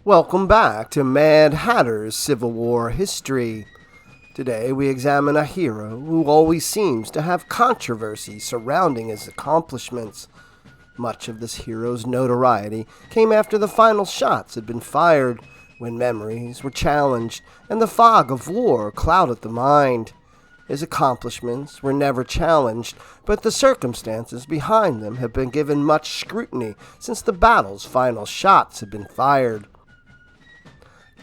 Welcome back to Mad Hatter's Civil War history. Today we examine a hero who always seems to have controversy surrounding his accomplishments. Much of this hero's notoriety came after the final shots had been fired, when memories were challenged and the fog of war clouded the mind. His accomplishments were never challenged, but the circumstances behind them have been given much scrutiny since the battle's final shots had been fired.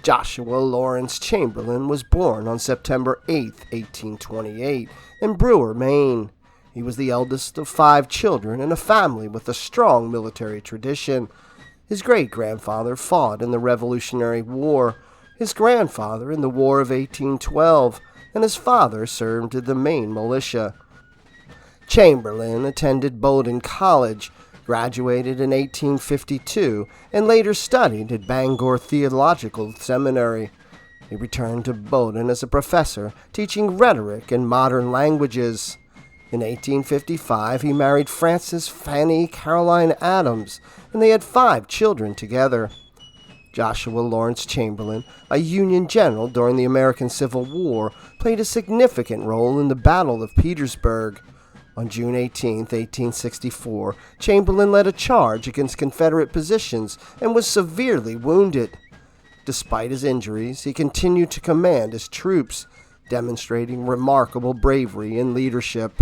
Joshua Lawrence Chamberlain was born on September 8, 1828, in Brewer, Maine. He was the eldest of 5 children in a family with a strong military tradition. His great-grandfather fought in the Revolutionary War, his grandfather in the War of 1812, and his father served in the Maine militia. Chamberlain attended Bowdoin College, graduated in 1852, and later studied at Bangor Theological Seminary. He returned to Bowdoin as a professor, teaching rhetoric and modern languages. In 1855, he married Frances Fanny Caroline Adams, and they had 5 children together. Joshua Lawrence Chamberlain, a Union general during the American Civil War, played a significant role in the Battle of Petersburg. On June 18, 1864, Chamberlain led a charge against Confederate positions and was severely wounded. Despite his injuries, he continued to command his troops, demonstrating remarkable bravery and leadership.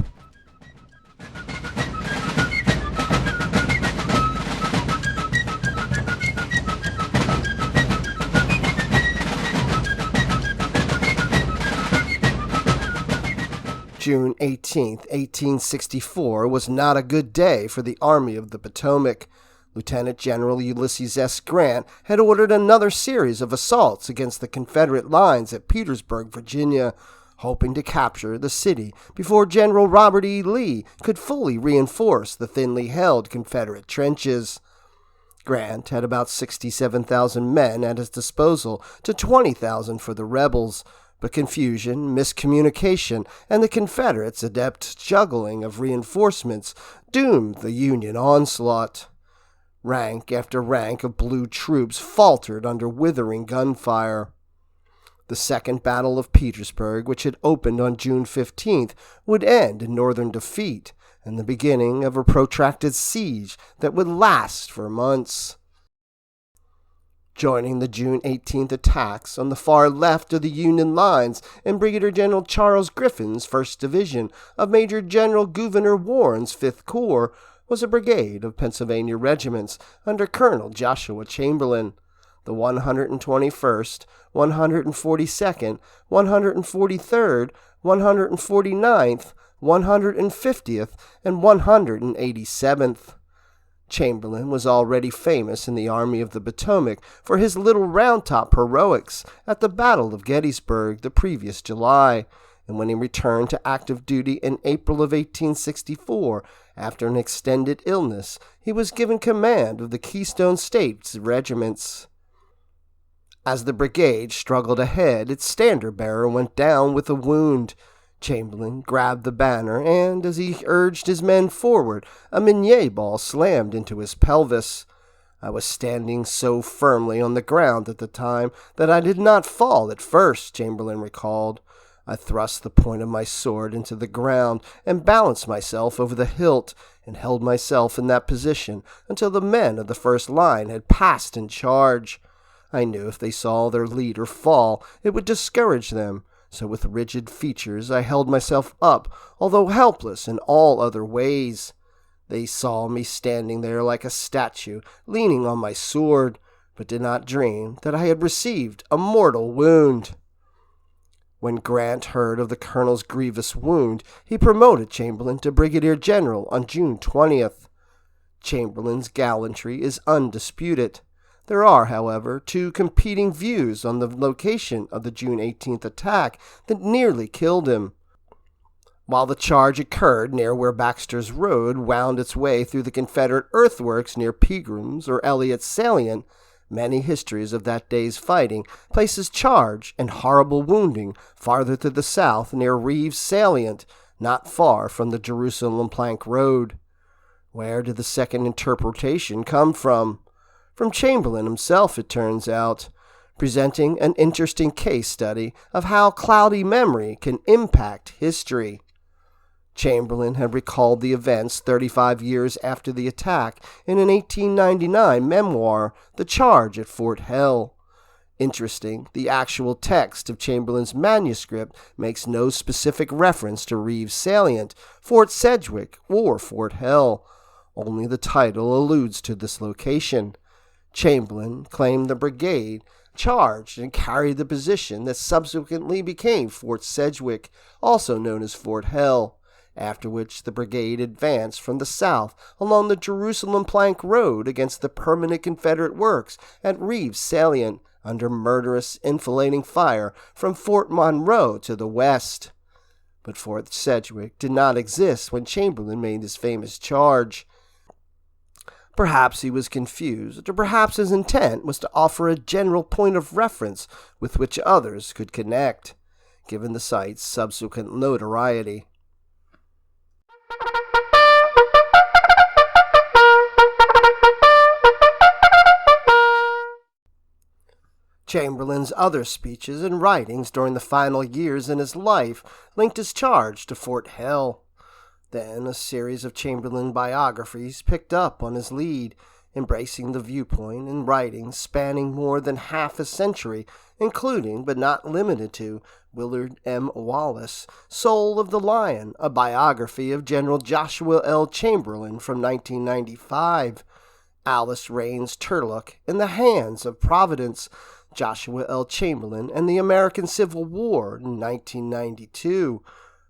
June 18, 1864 was not a good day for the Army of the Potomac. Lieutenant General Ulysses S. Grant had ordered another series of assaults against the Confederate lines at Petersburg, Virginia, hoping to capture the city before General Robert E. Lee could fully reinforce the thinly held Confederate trenches. Grant had about 67,000 men at his disposal to 20,000 for the rebels, but confusion, miscommunication, and the Confederates' adept juggling of reinforcements doomed the Union onslaught. Rank after rank of blue troops faltered under withering gunfire. The Second Battle of Petersburg, which had opened on June 15th, would end in Northern defeat and the beginning of a protracted siege that would last for months. Joining the June 18th attacks on the far left of the Union lines in Brigadier General Charles Griffin's 1st Division of Major General Gouverneur Warren's 5th Corps was a brigade of Pennsylvania regiments under Colonel Joshua Chamberlain. The 121st, 142nd, 143rd, 149th, 150th, and 187th. Chamberlain was already famous in the Army of the Potomac for his Little Round Top heroics at the Battle of Gettysburg the previous July, and when he returned to active duty in April of 1864, after an extended illness, he was given command of the Keystone States regiments. As the brigade struggled ahead, its standard-bearer went down with a wound. Chamberlain grabbed the banner, and as he urged his men forward, a Minié ball slammed into his pelvis. I was standing so firmly on the ground at the time that I did not fall at first, Chamberlain recalled. I thrust the point of my sword into the ground and balanced myself over the hilt and held myself in that position until the men of the first line had passed in charge. I knew if they saw their leader fall, it would discourage them. So with rigid features I held myself up, although helpless in all other ways. They saw me standing there like a statue, leaning on my sword, but did not dream that I had received a mortal wound. When Grant heard of the colonel's grievous wound, he promoted Chamberlain to brigadier general on June 20th. Chamberlain's gallantry is undisputed. There are, however, 2 competing views on the location of the June 18th attack that nearly killed him. While the charge occurred near where Baxter's Road wound its way through the Confederate earthworks near Pegram's or Elliott's Salient, many histories of that day's fighting place his charge and horrible wounding farther to the south near Reeves' Salient, not far from the Jerusalem Plank Road. Where did the second interpretation come from? from Chamberlin himself, it turns out, presenting an interesting case study of how cloudy memory can impact history. Chamberlin had recalled the events 35 years after the attack in an 1899 memoir, The Charge at Fort Hell. Interesting, the actual text of Chamberlin's manuscript makes no specific reference to Reeves' salient, Fort Sedgwick, or Fort Hell. Only the title alludes to this location. Chamberlin claimed the brigade charged and carried the position that subsequently became Fort Sedgwick, also known as Fort Hell, after which the brigade advanced from the south along the Jerusalem Plank Road against the permanent Confederate works at Reeves' Salient under murderous, enfilading fire from Fort Monroe to the west. But Fort Sedgwick did not exist when Chamberlin made his famous charge. Perhaps he was confused, or perhaps his intent was to offer a general point of reference with which others could connect, given the site's subsequent notoriety. Chamberlin's other speeches and writings during the final years in his life linked his charge to Fort Hell. Then a series of Chamberlain biographies picked up on his lead, embracing the viewpoint in writings spanning more than half a century, including, but not limited to, Willard M. Wallace, Soul of the Lion, a biography of General Joshua L. Chamberlain from 1995, Alice Raines Turlock, In the Hands of Providence, Joshua L. Chamberlain and the American Civil War in 1992,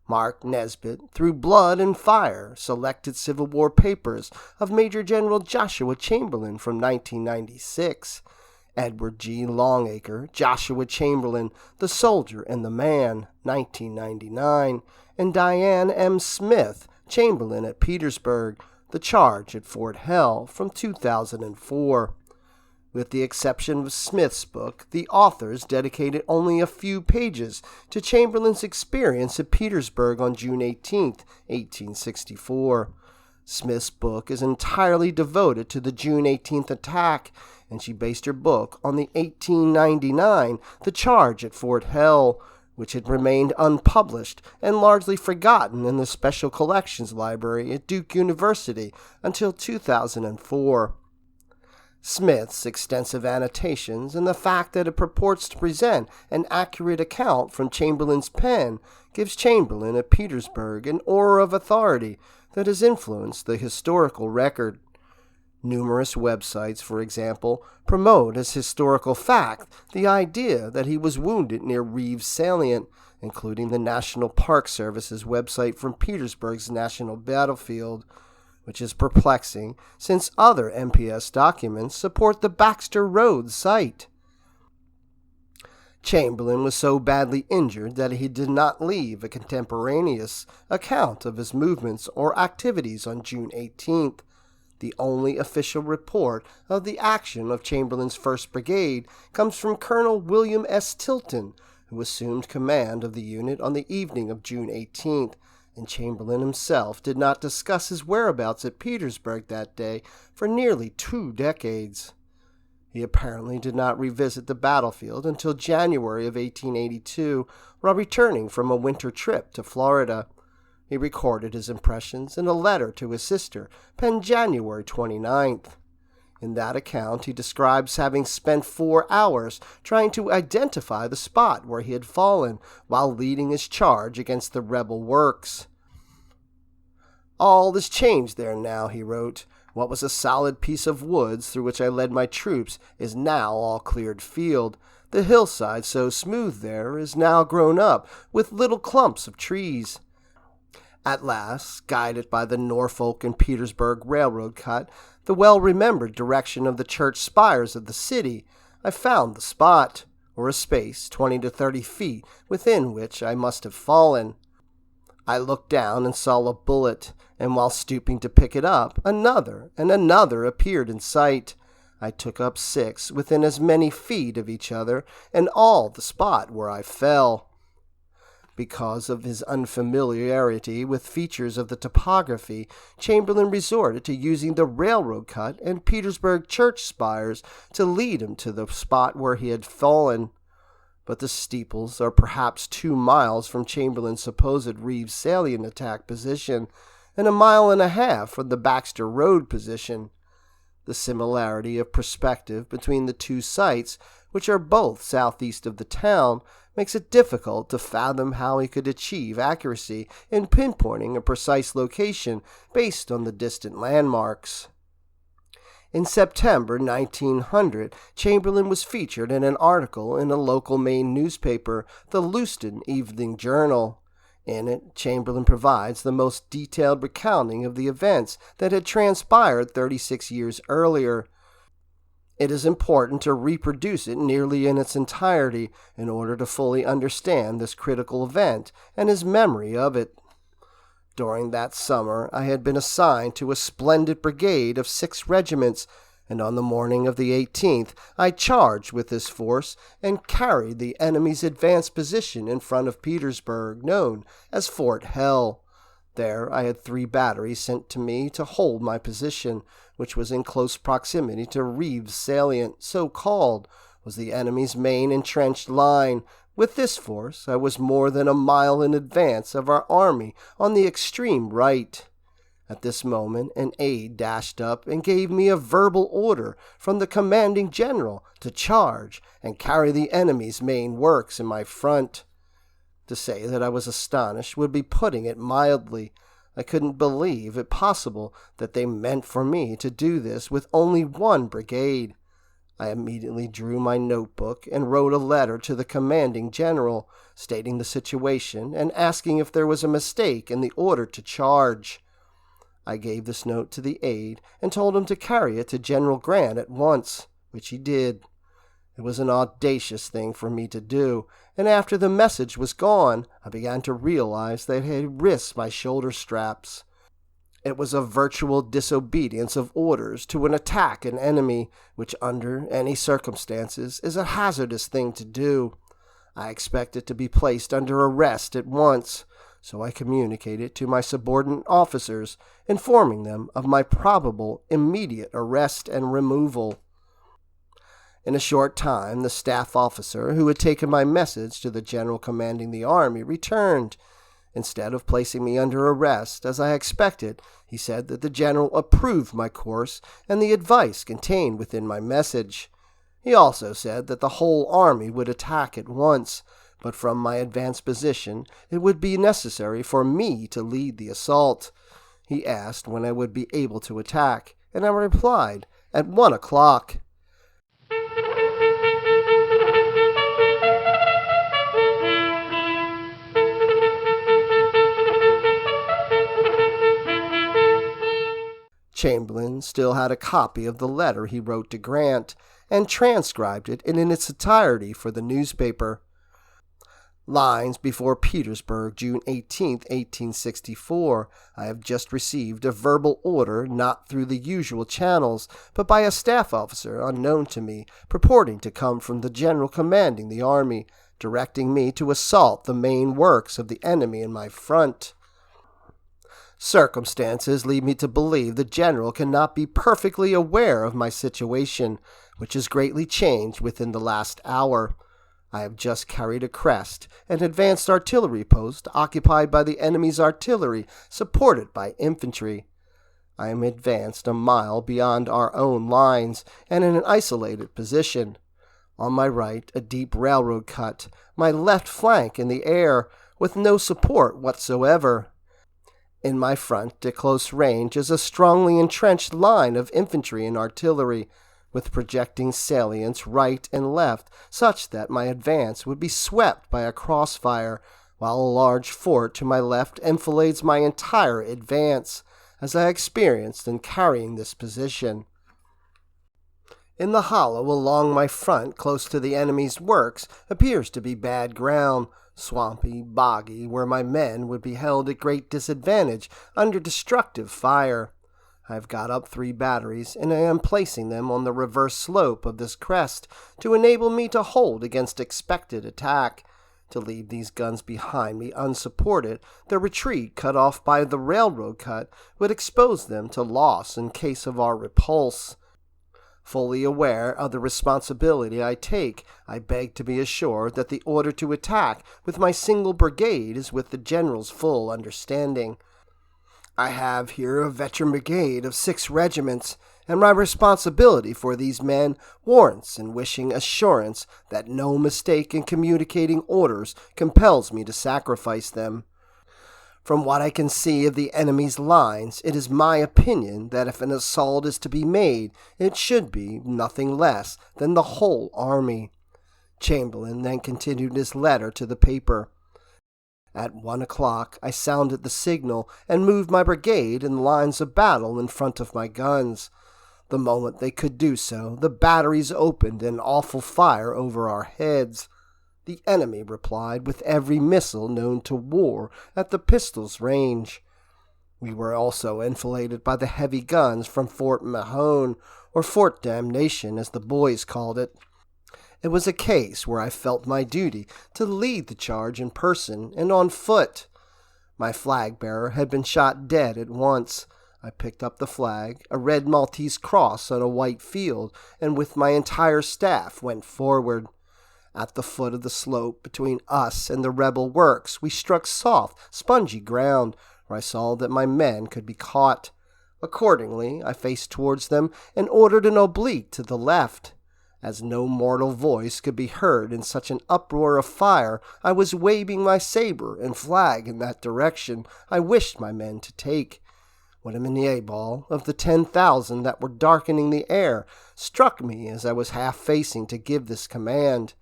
Mark Nesbitt, Through Blood and Fire, Selected Civil War Papers of Major General Joshua Chamberlain from 1996, Edward G. Longacre, Joshua Chamberlain, The Soldier and the Man, 1999, and Diane M. Smith, Chamberlain at Petersburg, The Charge at Fort Hell from 2004. With the exception of Smith's book, the authors dedicated only a few pages to Chamberlain's experience at Petersburg on June 18, 1864. Smith's book is entirely devoted to the June 18th attack, and she based her book on the 1899 The Charge at Fort Hell, which had remained unpublished and largely forgotten in the Special Collections Library at Duke University until 2004. Smith's extensive annotations and the fact that it purports to present an accurate account from Chamberlain's pen gives Chamberlain at Petersburg an aura of authority that has influenced the historical record. Numerous websites, for example, promote as historical fact the idea that he was wounded near Reeves' Salient, including the National Park Service's website from Petersburg's National Battlefield, which is perplexing since other MPS documents support the Baxter Road site. Chamberlain was so badly injured that he did not leave a contemporaneous account of his movements or activities on June 18th. The only official report of the action of Chamberlain's 1st Brigade comes from Colonel William S. Tilton, who assumed command of the unit on the evening of June 18th, and Chamberlain himself did not discuss his whereabouts at Petersburg that day for nearly 2 decades. He apparently did not revisit the battlefield until January of 1882, while returning from a winter trip to Florida. He recorded his impressions in a letter to his sister, penned January 29th. In that account, he describes having spent 4 hours trying to identify the spot where he had fallen while leading his charge against the rebel works. "All is changed there now," he wrote. "What was a solid piece of woods through which I led my troops is now all cleared field. The hillside, so smooth there, is now grown up with little clumps of trees." At last, guided by the Norfolk and Petersburg Railroad cut, the well-remembered direction of the church spires of the city, I found the spot, or a space 20 to 30 feet within which I must have fallen. I looked down and saw a bullet, and while stooping to pick it up, another and another appeared in sight. I took up 6 within as many feet of each other, and all the spot where I fell. Because of his unfamiliarity with features of the topography, Chamberlain resorted to using the railroad cut and Petersburg church spires to lead him to the spot where he had fallen. But the steeples are perhaps 2 miles from Chamberlain's supposed Reeves salient attack position, and 1.5 miles from the Baxter Road position. The similarity of perspective between the two sites, which are both southeast of the town, makes it difficult to fathom how he could achieve accuracy in pinpointing a precise location based on the distant landmarks. In September 1900, Chamberlain was featured in an article in a local Maine newspaper, the Lewiston Evening Journal. In it, Chamberlain provides the most detailed recounting of the events that had transpired 36 years earlier. It is important to reproduce it nearly in its entirety in order to fully understand this critical event and his memory of it. During that summer, I had been assigned to a splendid brigade of 6 regiments, and on the morning of the 18th, I charged with this force and carried the enemy's advanced position in front of Petersburg, known as Fort Hell. There I had 3 batteries sent to me to hold my position, which was in close proximity to Reeves' salient, so called, was the enemy's main entrenched line. With this force, I was more than 1 mile in advance of our army on the extreme right. At this moment, an aide dashed up and gave me a verbal order from the commanding general to charge and carry the enemy's main works in my front. To say that I was astonished would be putting it mildly. I couldn't believe it possible that they meant for me to do this with only 1 brigade. I immediately drew my notebook and wrote a letter to the commanding general, stating the situation and asking if there was a mistake in the order to charge. I gave this note to the aide and told him to carry it to General Grant at once, which he did. It was an audacious thing for me to do, and after the message was gone, I began to realize that I had risked my shoulder straps. It was a virtual disobedience of orders to attack an enemy, which under any circumstances is a hazardous thing to do. I expected to be placed under arrest at once, so I communicated to my subordinate officers, informing them of my probable immediate arrest and removal. In a short time, the staff officer who had taken my message to the general commanding the army returned. Instead of placing me under arrest, as I expected, he said that the general approved my course and the advice contained within my message. He also said that the whole army would attack at once, but from my advanced position it would be necessary for me to lead the assault. He asked when I would be able to attack, and I replied, at 1 o'clock. Chamberlain still had a copy of the letter he wrote to Grant, and transcribed it in its entirety for the newspaper. Lines before Petersburg, June 18, 1864. I have just received a verbal order, not through the usual channels, but by a staff officer unknown to me, purporting to come from the general commanding the army, directing me to assault the main works of the enemy in my front. Circumstances lead me to believe the general cannot be perfectly aware of my situation, which has greatly changed within the last hour. I have just carried a crest, an advanced artillery post occupied by the enemy's artillery, supported by infantry. I am advanced 1 mile beyond our own lines, and in an isolated position. On my right, a deep railroad cut, my left flank in the air, with no support whatsoever. In my front, at close range, is a strongly entrenched line of infantry and artillery, with projecting salients right and left, such that my advance would be swept by a crossfire, while a large fort to my left enfilades my entire advance, as I experienced in carrying this position. In the hollow along my front, close to the enemy's works, appears to be bad ground, swampy, boggy, where my men would be held at great disadvantage under destructive fire. I have got up 3 batteries, and I am placing them on the reverse slope of this crest to enable me to hold against expected attack. To leave these guns behind me unsupported, their retreat cut off by the railroad cut, would expose them to loss in case of our repulse. Fully aware of the responsibility I take, I beg to be assured that the order to attack with my single brigade is with the General's full understanding. I have here a veteran brigade of 6 regiments, and my responsibility for these men warrants in wishing assurance that no mistake in communicating orders compels me to sacrifice them. From what I can see of the enemy's lines, it is my opinion that if an assault is to be made, it should be nothing less than the whole army. Chamberlain then continued his letter to the paper. At 1 o'clock, I sounded the signal and moved my brigade in lines of battle in front of my guns. The moment they could do so, the batteries opened an awful fire over our heads. The enemy replied with every missile known to war at the pistol's range. We were also enfiladed by the heavy guns from Fort Mahone, or Fort Damnation as the boys called it. It was a case where I felt my duty to lead the charge in person and on foot. My flag-bearer had been shot dead at once. I picked up the flag, a red Maltese cross on a white field, and with my entire staff went forward. At the foot of the slope between us and the rebel works, we struck soft, spongy ground, where I saw that my men could be caught. Accordingly, I faced towards them and ordered an oblique to the left. As no mortal voice could be heard in such an uproar of fire, I was waving my saber and flag in that direction I wished my men to take, when a Minié ball of the 10,000 that were darkening the air struck me as I was half facing to give this command.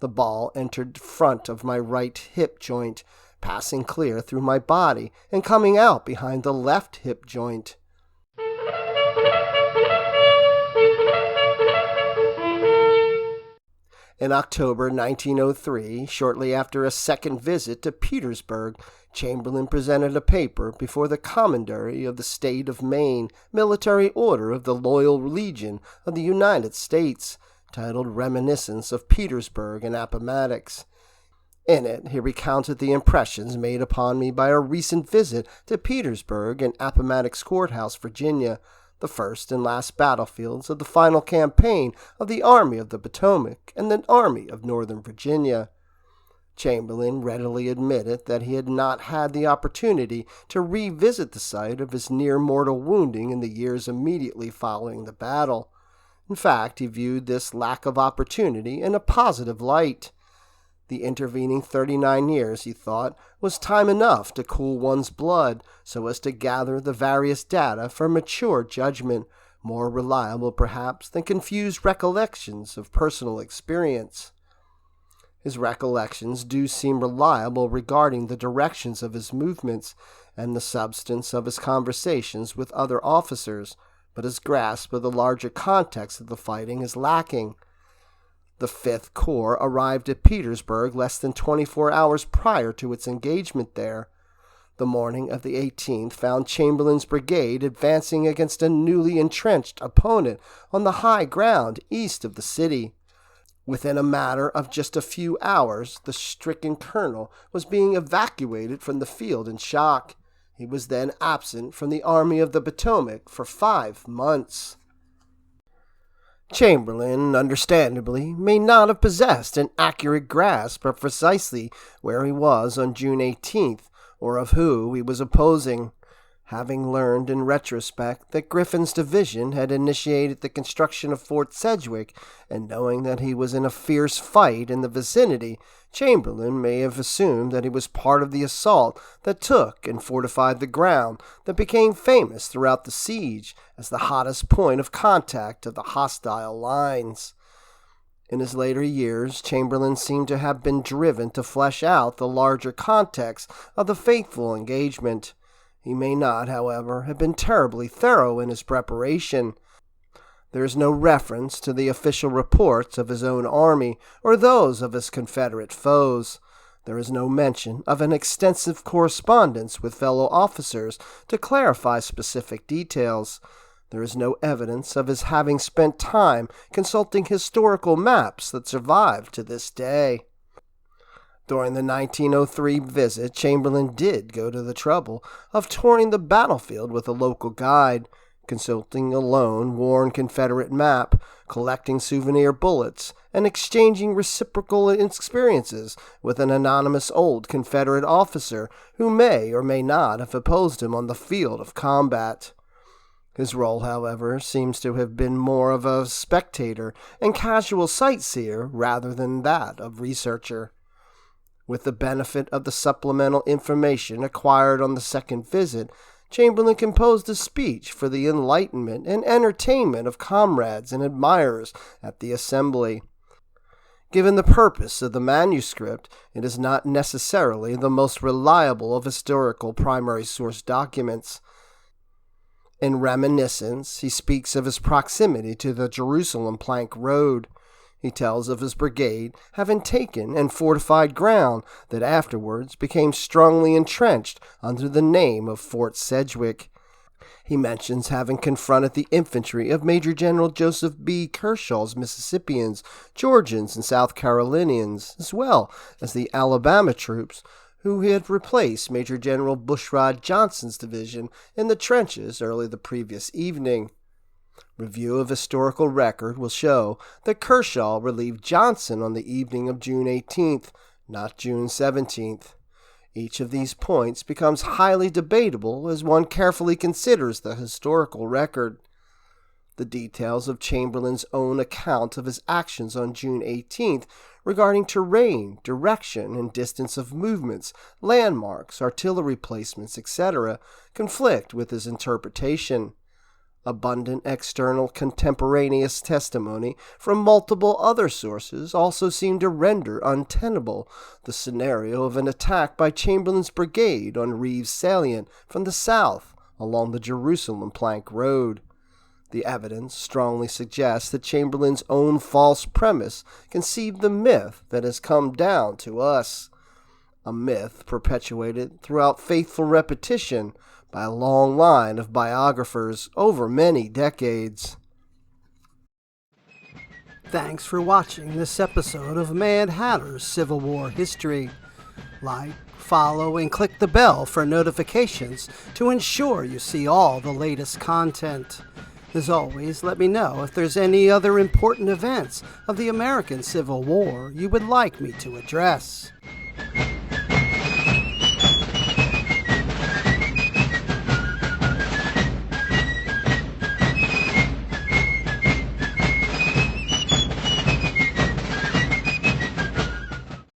The ball entered the front of my right hip joint, passing clear through my body and coming out behind the left hip joint. In October 1903, shortly after a second visit to Petersburg, Chamberlain presented a paper before the Commandery of the State of Maine, Military Order of the Loyal Legion of the United States, titled Reminiscence of Petersburg and Appomattox. In it, he recounted the impressions made upon me by a recent visit to Petersburg and Appomattox Courthouse, Virginia, the first and last battlefields of the final campaign of the Army of the Potomac and the Army of Northern Virginia. Chamberlain readily admitted that he had not had the opportunity to revisit the site of his near-mortal wounding in the years immediately following the battle. In fact, he viewed this lack of opportunity in a positive light. The intervening 39 years, he thought, was time enough to cool one's blood so as to gather the various data for mature judgment, more reliable perhaps than confused recollections of personal experience. His recollections do seem reliable regarding the directions of his movements and the substance of his conversations with other officers, but his grasp of the larger context of the fighting is lacking. The 5th Corps arrived at Petersburg less than 24 hours prior to its engagement there. The morning of the 18th found Chamberlain's brigade advancing against a newly entrenched opponent on the high ground east of the city. Within a matter of just a few hours, the stricken colonel was being evacuated from the field in shock. He was then absent from the Army of the Potomac for 5 months. Chamberlain, understandably, may not have possessed an accurate grasp of precisely where he was on June 18th, or of who he was opposing. Having learned in retrospect that Griffin's division had initiated the construction of Fort Sedgwick, and knowing that he was in a fierce fight in the vicinity, Chamberlain may have assumed that he was part of the assault that took and fortified the ground that became famous throughout the siege as the hottest point of contact of the hostile lines. In his later years, Chamberlain seemed to have been driven to flesh out the larger context of the fateful engagement. He may not, however, have been terribly thorough in his preparation. There is no reference to the official reports of his own army or those of his Confederate foes. There is no mention of an extensive correspondence with fellow officers to clarify specific details. There is no evidence of his having spent time consulting historical maps that survive to this day. During the 1903 visit, Chamberlain did go to the trouble of touring the battlefield with a local guide, consulting a lone, worn Confederate map, collecting souvenir bullets, and exchanging reciprocal experiences with an anonymous old Confederate officer who may or may not have opposed him on the field of combat. His role, however, seems to have been more of a spectator and casual sightseer rather than that of researcher. With the benefit of the supplemental information acquired on the second visit, Chamberlain composed a speech for the enlightenment and entertainment of comrades and admirers at the assembly. Given the purpose of the manuscript, it is not necessarily the most reliable of historical primary source documents. In reminiscence, he speaks of his proximity to the Jerusalem Plank Road. He tells of his brigade having taken and fortified ground that afterwards became strongly entrenched under the name of Fort Sedgwick. He mentions having confronted the infantry of Major General Joseph B. Kershaw's Mississippians, Georgians, and South Carolinians, as well as the Alabama troops, who had replaced Major General Bushrod Johnson's division in the trenches early the previous evening. Review of historical record will show that Kershaw relieved Johnson on the evening of June 18th, not June 17th. Each of these points becomes highly debatable as one carefully considers the historical record. The details of Chamberlain's own account of his actions on June 18th regarding terrain, direction, and distance of movements, landmarks, artillery placements, etc., conflict with his interpretation. Abundant external contemporaneous testimony from multiple other sources also seem to render untenable the scenario of an attack by Chamberlain's brigade on Reeves' salient from the south along the Jerusalem Plank Road. The evidence strongly suggests that Chamberlain's own false premise conceived the myth that has come down to us, a myth perpetuated throughout faithful repetition by a long line of biographers over many decades. Thanks for watching this episode of Mad Hatter's Civil War History. Like, follow, and click the bell for notifications to ensure you see all the latest content. As always, let me know if there's any other important events of the American Civil War you would like me to address.